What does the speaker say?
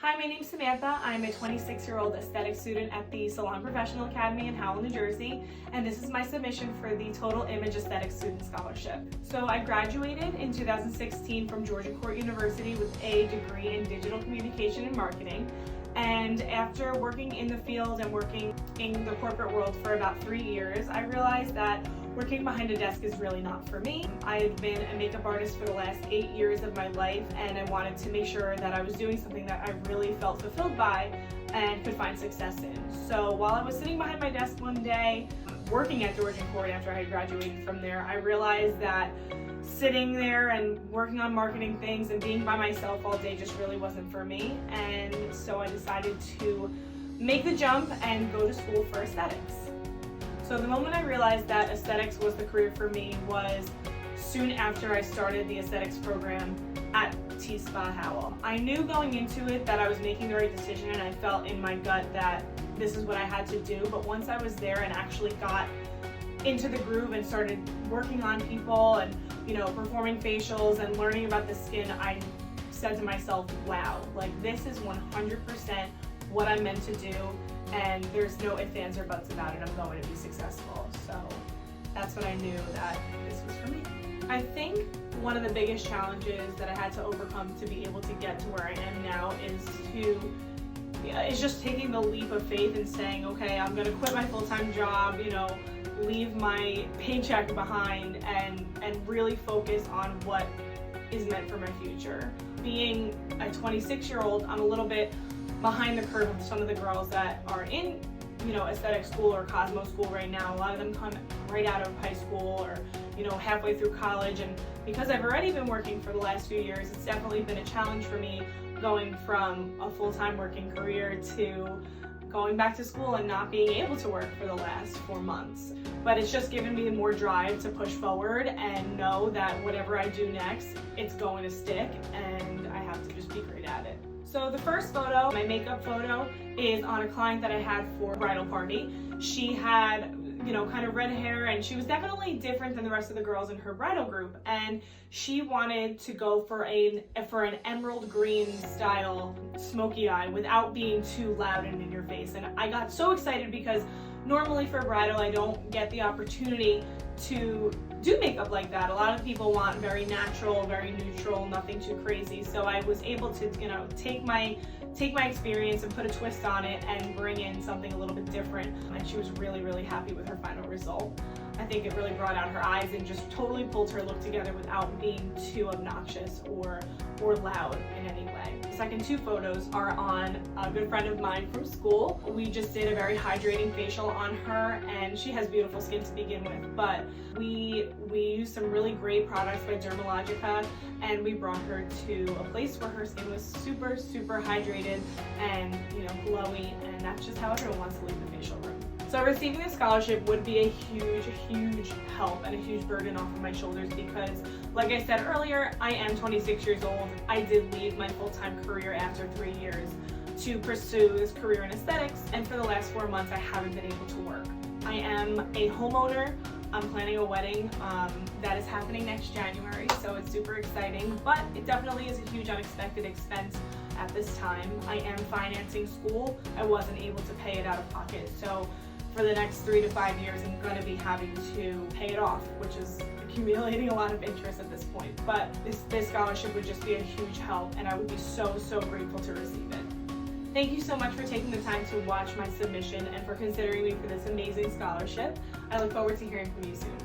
Hi, my name's Samantha. I'm a 26-year-old aesthetics student at the Salon Professional Academy in Howell, New Jersey, and this is my submission for the Total Image Aesthetics Student Scholarship. So I graduated in 2016 from Georgia Court University with a degree in digital communication and marketing. And after working in the field and working in the corporate world for about 3 years, I realized that working behind a desk is really not for me. I had been a makeup artist for the last 8 years of my life, and I wanted to make sure that I was doing something that I really felt fulfilled by and could find success in. So while I was sitting behind my desk one day, working at Georgia Court after I had graduated from there, I realized that sitting there and working on marketing things and being by myself all day just really wasn't for me. And so I decided to make the jump and go to school for aesthetics. So the moment I realized that aesthetics was the career for me was soon after I started the aesthetics program at T-Spa Howell. I knew going into it that I was making the right decision, and I felt in my gut that this is what I had to do. But once I was there and actually got into the groove and started working on people and performing facials and learning about the skin, I said to myself, wow, like this is 100% what I'm meant to do, and there's no ifs, ands, or buts about it. I'm going to be successful. So that's when I knew that this was for me. I think one of the biggest challenges that I had to overcome to be able to get to where I am now is just taking the leap of faith and saying, okay, I'm gonna quit my full-time job, leave my paycheck behind and really focus on what is meant for my future. Being a 26-year-old, I'm a little bit behind the curve of some of the girls that are in aesthetic school or Cosmo school right now. A lot of them come right out of high school or halfway through college, and because I've already been working for the last few years, it's definitely been a challenge for me going from a full-time working career to going back to school and not being able to work for the last 4 months. But it's just given me more drive to push forward and know that whatever I do next, it's going to stick, and I have to just be great at it. So the first photo, my makeup photo, is on a client that I had for a bridal party. She had kind of red hair, and she was definitely different than the rest of the girls in her bridal group, and she wanted to go for an emerald green style smoky eye without being too loud and in your face. And I got so excited because normally for bridal I don't get the opportunity to do makeup like that. A lot of people want very natural, very neutral, nothing too crazy. So I was able to take my experience and put a twist on it and bring in something a little bit different. And she was really, really happy with her final result. I think it really brought out her eyes and just totally pulled her look together without being too obnoxious or loud in any way. The second two photos are on a good friend of mine from school. We just did a very hydrating facial on her, and she has beautiful skin to begin with, but we used some really great products by Dermalogica, and we brought her to a place where her skin was super, super hydrated and glowy, and that's just how everyone wants to leave the facial room. So receiving the scholarship would be a huge, huge help and a huge burden off of my shoulders because, like I said earlier, I am 26 years old. I did leave my full-time career after 3 years to pursue this career in aesthetics, and for the last 4 months I haven't been able to work. I am a homeowner. I'm planning a wedding that is happening next January, so it's super exciting, but it definitely is a huge unexpected expense at this time. I am financing school. I wasn't able to pay it out of pocket, so for the next 3 to 5 years, I'm going to be having to pay it off, which is accumulating a lot of interest at this point. But this scholarship would just be a huge help, and I would be so, so grateful to receive it. Thank you so much for taking the time to watch my submission and for considering me for this amazing scholarship. I look forward to hearing from you soon.